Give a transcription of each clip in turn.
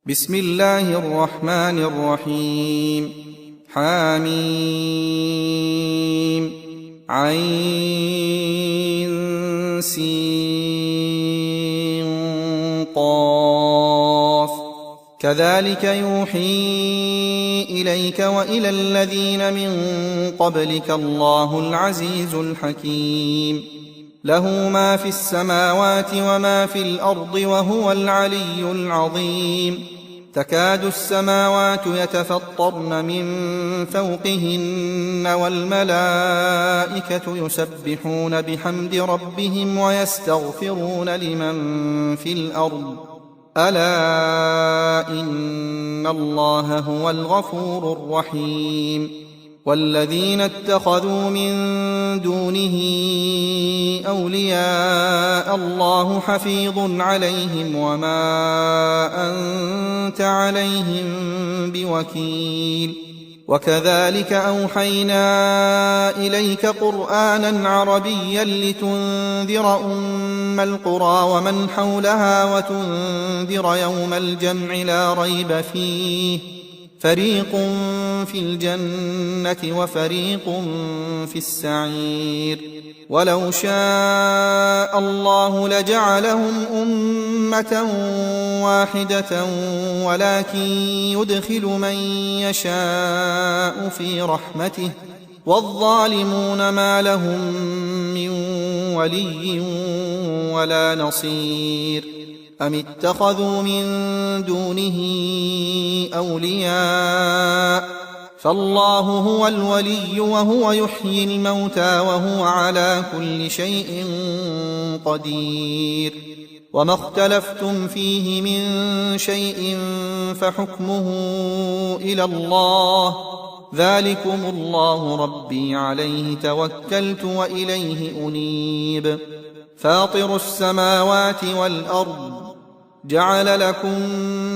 بسم الله الرحمن الرحيم. حميم عين سين قاف كذلك يوحي إليك وإلى الذين من قبلك الله العزيز الحكيم. له ما في السماوات وما في الأرض وهو العلي العظيم. تكاد السماوات يتفطرن من فوقهن والملائكة يسبحون بحمد ربهم ويستغفرون لمن في الأرض ألا إن الله هو الغفور الرحيم. والذين اتخذوا من دونه أولياء الله حفيظ عليهم وما أنت عليهم بوكيل. وكذلك أوحينا إليك قرآنا عربيا لتنذر أم القرى ومن حولها وتنذر يوم الجمع لا ريب فيه فريق في الجنة وفريق في السعير. ولو شاء الله لجعلهم أمة واحدة ولكن يدخل من يشاء في رحمته والظالمون ما لهم من ولي ولا نصير. أم اتخذوا من دونه أولياء فالله هو الولي وهو يحيي الموتى وهو على كل شيء قدير. وما اختلفتم فيه من شيء فحكمه إلى الله ذلكم الله ربي عليه توكلت وإليه أنيب. فاطر السماوات والأرض جعل لكم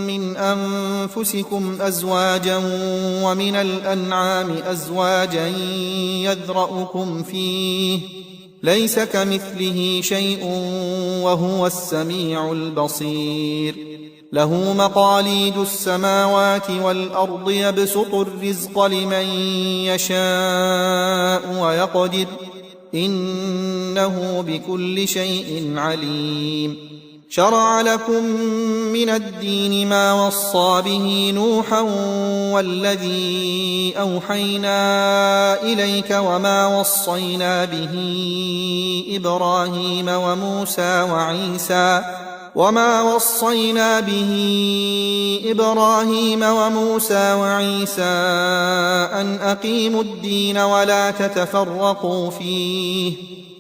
من أنفسكم أزواجا ومن الأنعام أزواجا يذرأكم فيه ليس كمثله شيء وهو السميع البصير. له مقاليد السماوات والأرض يبسط الرزق لمن يشاء ويقدر إنه بكل شيء عليم. شرع لكم من الدين ما وصى به نوحا والذي أوحينا إليك وما وصينا به إبراهيم وموسى وعيسى أن أقيموا الدين ولا تتفرقوا فيه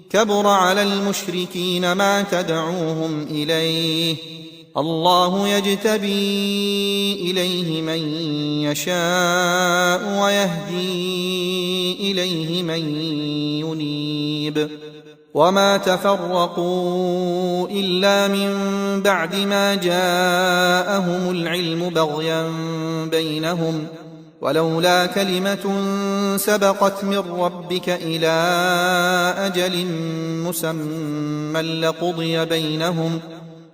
كبر على المشركين ما تدعوهم إليه الله يجتبي إليه من يشاء ويهدي إليه من ينيب. وما تفرقوا إلا من بعد ما جاءهم العلم بغيا بينهم ولولا كلمة سبقت من ربك إلى أجل مسمى لقضي بينهم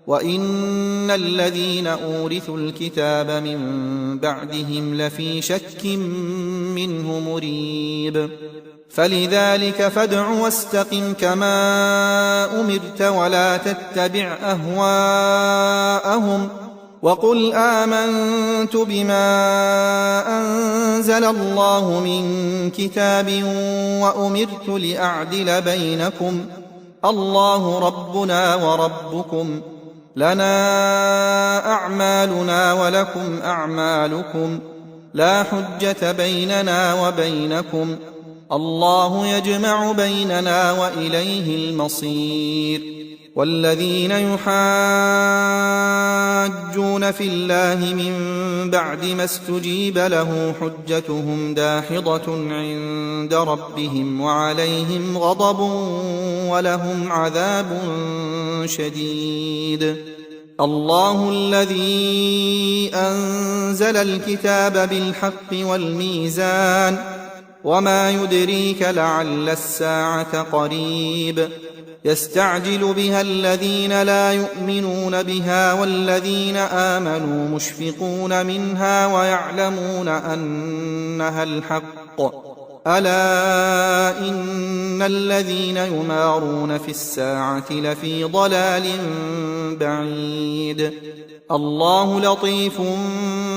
وإن الذين أورثوا الكتاب من بعدهم لفي شك منه مريب. فلذلك فادع واستقم كما أمرت ولا تتبع أهواءهم وقل آمنت بما أنزل الله من كتاب وأمرت لأعدل بينكم الله ربنا وربكم لنا أعمالنا ولكم أعمالكم لا حجة بيننا وبينكم الله يجمع بيننا وإليه المصير. والذين يحاجون في الله من بعد ما استجيب له حجتهم داحضة عند ربهم وعليهم غضب ولهم عذاب شديد. الله الذي أنزل الكتاب بالحق والميزان وما يدريك لعل الساعة قريب يستعجل بها الذين لا يؤمنون بها والذين آمنوا مشفقون منها ويعلمون أنها الحق ألا إن الذين يمارون في الساعة لفي ضلال بعيد الله لطيف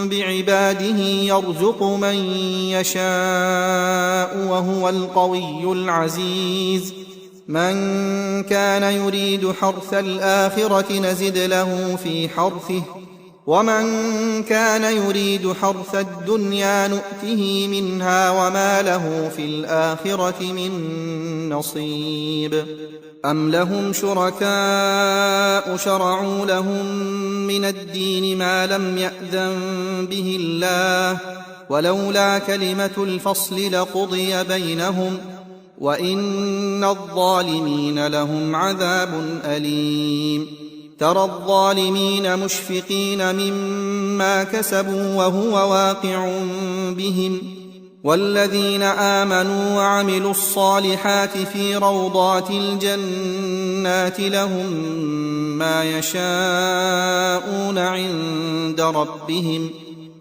بعباده يرزق من يشاء وهو القوي العزيز من كان يريد حرث الآخرة نزد له في حرثه ومن كان يريد حرث الدنيا نؤته منها وما له في الآخرة من نصيب أم لهم شركاء شرعوا لهم من الدين ما لم يأذن به الله ولولا كلمة الفصل لقضي بينهم وإن الظالمين لهم عذاب أليم ترى الظالمين مشفقين مما كسبوا وهو واقع بهم والذين آمنوا وعملوا الصالحات في روضات الجنات لهم ما يشاءون عند ربهم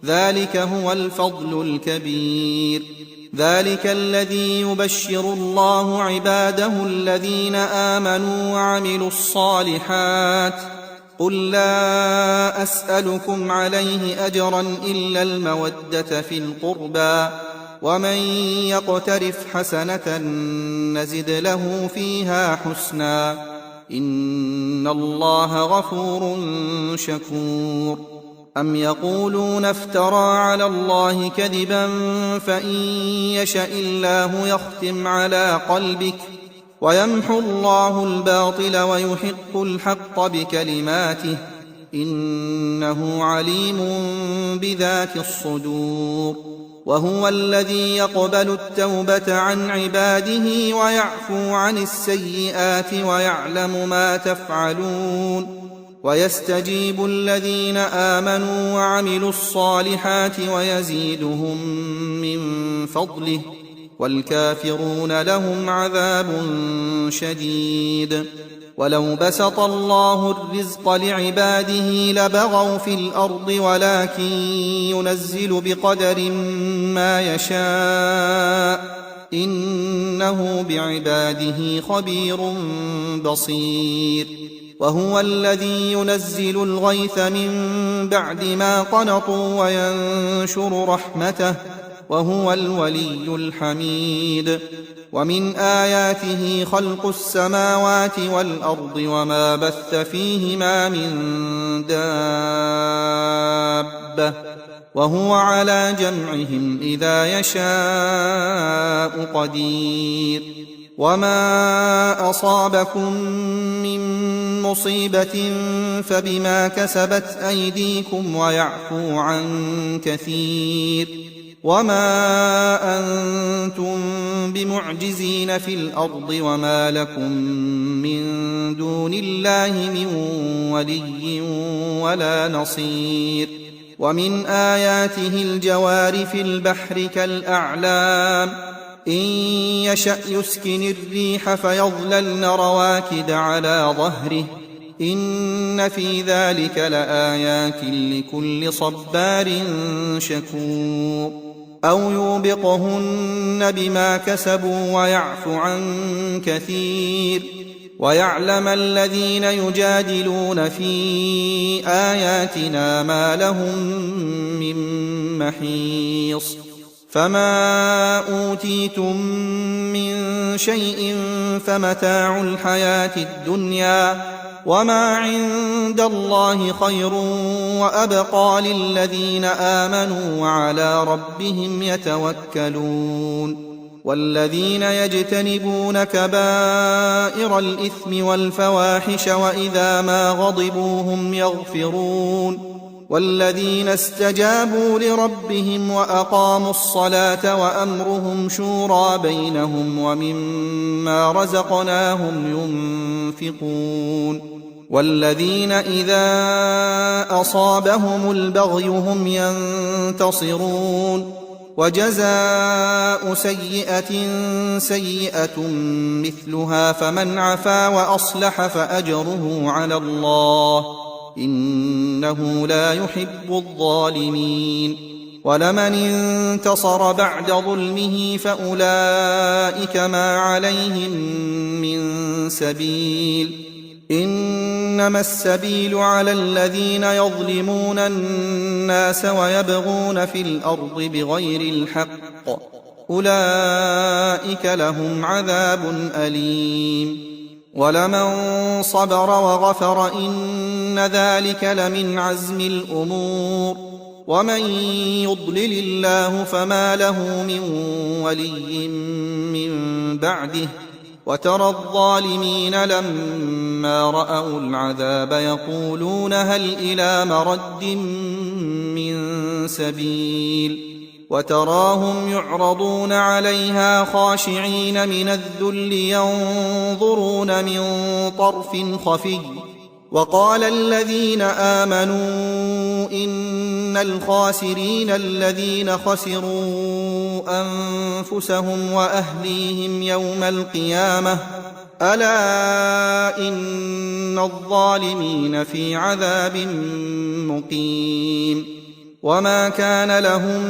ذلك هو الفضل الكبير ذلك الذي يبشر الله عباده الذين آمنوا وعملوا الصالحات قل لا أسألكم عليه أجرا إلا المودة في القربى ومن يقترف حسنة نزد له فيها حسنا إن الله غفور شكور أم يقولون افترى على الله كذبا فإن يشأ الله يختم على قلبك ويمحو الله الباطل ويحق الحق بكلماته إنه عليم بذات الصدور وهو الذي يقبل التوبة عن عباده ويعفو عن السيئات ويعلم ما تفعلون ويستجيب الذين آمنوا وعملوا الصالحات ويزيدهم من فضله والكافرون لهم عذاب شديد ولو بسط الله الرزق لعباده لبغوا في الأرض ولكن ينزل بقدر ما يشاء إنه بعباده خبير بصير وهو الذي ينزل الغيث من بعد ما قنطوا وينشر رحمته وهو الولي الحميد ومن آياته خلق السماوات والأرض وما بث فيهما من دابة وهو على جمعهم إذا يشاء قدير وما أصابكم من مصيبة فبما كسبت أيديكم ويعفو عن كثير وما أنتم بمعجزين في الأرض وما لكم من دون الله من ولي ولا نصير ومن آياته الجوار في البحر كالأعلام إن يشأ يسكن الريح فيظللن رواكد على ظهره إن في ذلك لآيات لكل صبار شكور أو يوبقهن بما كسبوا ويعفو عن كثير ويعلم الذين يجادلون في آياتنا ما لهم من محيص فما أوتيتم من شيء فمتاع الحياة الدنيا وما عند الله خير وأبقى للذين آمنوا وعلى ربهم يتوكلون والذين يجتنبون كبائر الإثم والفواحش وإذا ما غضبوا هم يغفرون والذين استجابوا لربهم وأقاموا الصلاة وأمرهم شورى بينهم ومما رزقناهم ينفقون والذين إذا أصابهم البغي هم ينتصرون وجزاء سيئة سيئة مثلها فمن عفا وأصلح فأجره على الله إنه لا يحب الظالمين ولمن انتصر بعد ظلمه فأولئك ما عليهم من سبيل إنما السبيل على الذين يظلمون الناس ويبغون في الأرض بغير الحق أولئك لهم عذاب أليم ولمن صبر وغفر إن ذلك لمن عزم الأمور ومن يضلل الله فما له من ولي من بعده وترى الظالمين لما رأوا العذاب يقولون هل إلى مرد من سبيل وتراهم يعرضون عليها خاشعين من الذل ينظرون من طرف خفي وقال الذين آمنوا إن الخاسرين الذين خسروا أنفسهم وأهليهم يوم القيامة ألا إن الظالمين في عذاب مقيم وما كان لهم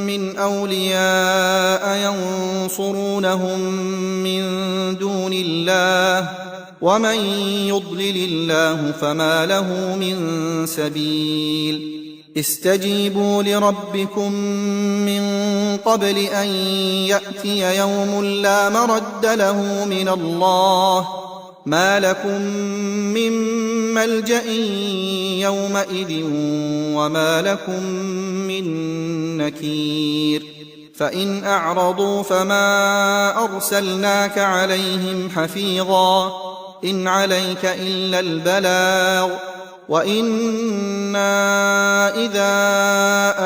من أولياء ينصرونهم من دون الله ومن يضلل الله فما له من سبيل استجيبوا لربكم من قبل أن يأتي يوم لا مرد له من الله ما لكم من ملجأ يومئذ وما لكم من نكير فإن أعرضوا فما أرسلناك عليهم حفيظا إن عليك إلا البلاغ وإنا إذا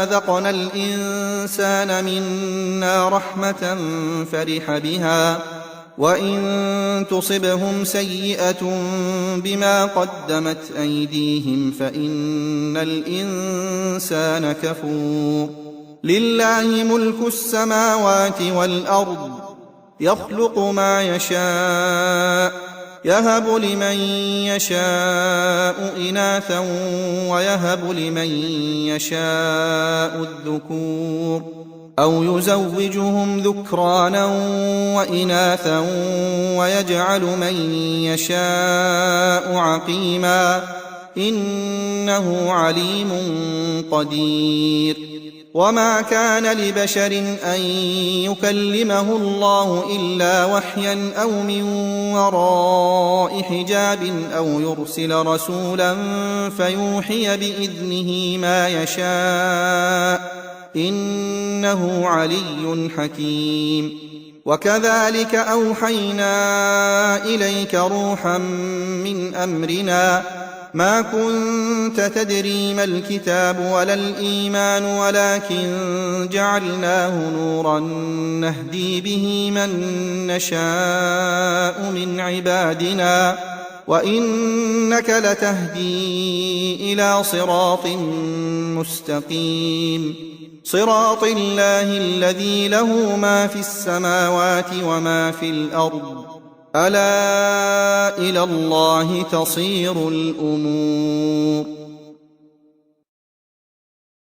أذقنا الإنسان منا رحمة فرح بها وإن تصبهم سيئة بما قدمت أيديهم فإن الإنسان كفور لله ملك السماوات والأرض يخلق ما يشاء يهب لمن يشاء إناثا ويهب لمن يشاء الذكور أو يزوجهم ذكرانا وإناثا ويجعل من يشاء عقيما إنه عليم قدير وما كان لبشر أن يكلمه الله إلا وحيا أو من وراء حجاب أو يرسل رسولا فيوحي بإذنه ما يشاء إنه علي حكيم وكذلك أوحينا إليك روحا من أمرنا ما كنت تدري ما الكتاب ولا الإيمان ولكن جعلناه نورا نهدي به من نشاء من عبادنا وإنك لتهدي إلى صراط مستقيم صراط الله الذي له ما في السماوات وما في الأرض ألا إلى الله تصير الأمور